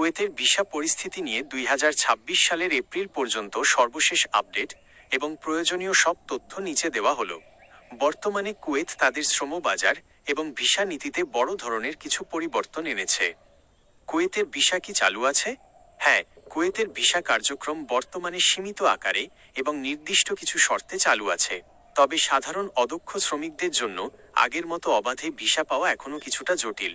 কুয়েতের ভিসা পরিস্থিতি নিয়ে 2026 সালের এপ্রিল পর্যন্ত সর্বশেষ আপডেট এবং প্রয়োজনীয় সব তথ্য নিচে দেওয়া হলো। বর্তমানে কুয়েত তাদের শ্রম বাজার এবং ভিসা নীতিতে বড় ধরনের কিছু পরিবর্তন এনেছে। কুয়েতের ভিসা কি চালু আছে? হ্যাঁ, কুয়েতের ভিসা কার্যক্রম বর্তমানে সীমিত আকারে এবং নির্দিষ্ট কিছু শর্তে চালু আছে। তবে সাধারণ অদক্ষ শ্রমিকদের জন্য আগের মতো অবাধে ভিসা পাওয়া এখনও কিছুটা জটিল।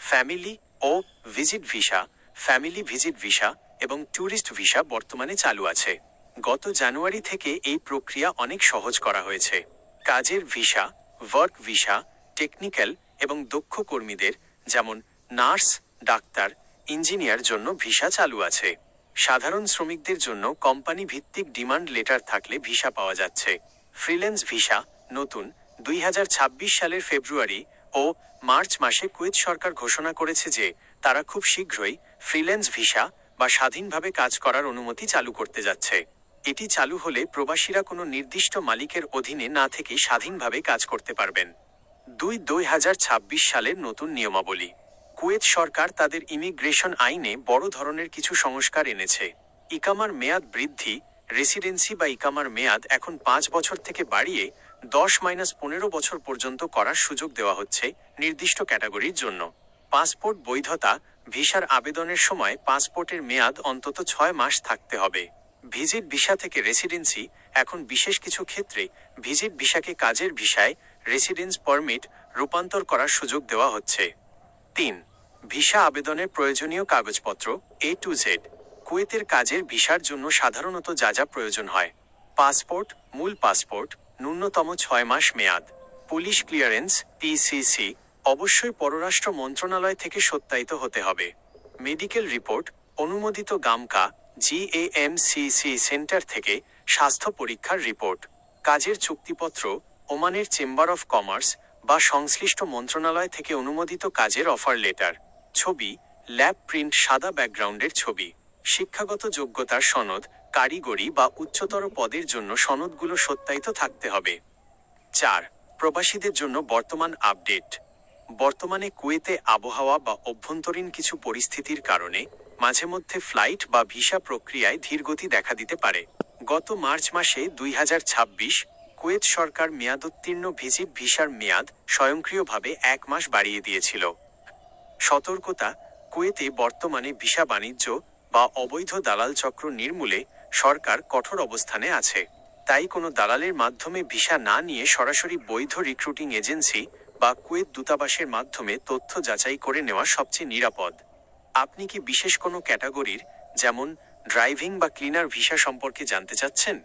ফ্যামিলি ও visit visa, family visit visa এবং ট্যুরিস্ট ভিসা বর্তমানে চালু আছে। গত জানুয়ারি থেকে এই প্রক্রিয়া অনেক সহজ করা হয়েছে। কাজের ভিসা, ওয়ার্ক ভিসা, টেকনিক্যাল এবং দক্ষ কর্মীদের যেমন নার্স, ডাক্তার, ইঞ্জিনিয়ার জন্য ভিসা চালু আছে। সাধারণ শ্রমিকদের জন্য কোম্পানি ভিত্তিক ডিমান্ড লেটার থাকলে ভিসা পাওয়া যাচ্ছে। ফ্রিল্যান্স ভিসা নতুন 2026 সালের ফেব্রুয়ারি ও মার্চ মাসে কুয়েত সরকার ঘোষণা করেছে যে তারা খুব শীঘ্রই ফ্রিল্যান্স ভিসা বা স্বাধীনভাবে কাজ করার অনুমতি চালু করতে যাচ্ছে। এটি চালু হলে প্রবাসীরা কোনো নির্দিষ্ট মালিকের অধীনে না থেকে স্বাধীনভাবে কাজ করতে পারবেন। 2026 সালের নতুন নিয়মাবলী। কুয়েত সরকার তাদের ইমিগ্রেশন আইনে বড় ধরনের কিছু সংস্কার এনেছে। ইকামার মেয়াদ বৃদ্ধি, রেসিডেন্সি বা ইকামার মেয়াদ এখন 5 বছর থেকে বাড়িয়ে 10-15 বছর পর্যন্ত করার সুযোগ দেওয়া হচ্ছে নির্দিষ্ট ক্যাটাগরির জন্য। পাসপোর্ট বৈধতা, ভিসার আবেদনের সময় পাসপোর্টের মেয়াদ অন্তত 6 মাস থাকতে হবে। ভিজিট ভিসা থেকে রেসিডেন্সি, এখন বিশেষ কিছু ক্ষেত্রে ভিজিট ভিসাকে কাজের ভিসায় রেসিডেন্স পারমিট রূপান্তর করার সুযোগ দেওয়া হচ্ছে। 3. ভিসা আবেদনের প্রয়োজনীয় কাগজপত্র A to Z। কুয়েতের কাজের ভিসার জন্য সাধারণত যা যা প্রয়োজন হয়: পাসপোর্ট, মূল পাসপোর্ট, ন্যূনতম 6 মাস মেয়াদ। পুলিশ ক্লিয়ারেন্স PCC, অবশ্যই পররাষ্ট্র মন্ত্রণালয় থেকে সত্যায়িত হতে হবে। মেডিকেল রিপোর্ট, অনুমোদিত গামকা GAMCC সেন্টার থেকে স্বাস্থ্য পরীক্ষার রিপোর্ট। কাজের চুক্তিপত্র, ওমানের চেম্বার অফ কমার্স বা সংশ্লিষ্ট মন্ত্রণালয় থেকে অনুমোদিত কাজের অফার লেটার। ছবি, ল্যাব প্রিন্ট সাদা ব্যাকগ্রাউন্ডের ছবি। শিক্ষাগত যোগ্যতার সনদ, কারিগরি বা উচ্চতর পদের জন্য সনদগুলো সত্যায়িত থাকতে হবে। 4. প্রবাসীদের জন্য বর্তমান আপডেট। বর্তমানে কুয়েতে আবহাওয়া বা অভ্যন্তরীণ কিছু পরিস্থিতির কারণে মাঝে মধ্যে ফ্লাইট বা ভিসা প্রক্রিয়ায় ধীরগতি দেখা দিতে পারে। গত মার্চ মাসে 2026 কুয়েত সরকার মেয়াদোত্তীর্ণ ভিজিট ভিসার মেয়াদ স্বয়ংক্রিয়ভাবে 1 মাস বাড়িয়ে দিয়েছিল। সতর্কতা: কুয়েতে বর্তমানে ভিসা বাণিজ্য বা অবৈধ দালাল চক্র নির্মূলে সরকার কঠোর অবস্থানে আছে। তাই কোনো দালালের মাধ্যমে ভিসা না নিয়ে সরাসরি বৈধ রিক্রুটিং এজেন্সি বা কুয়েত দূতাবাসের মাধ্যমে তথ্য যাচাই করে নেওয়া সবচেয়ে নিরাপদ। আপনি কি বিশেষ কোনো ক্যাটাগরির যেমন ড্রাইভিং বা ক্লিনার ভিসা সম্পর্কে জানতে চাচ্ছেন?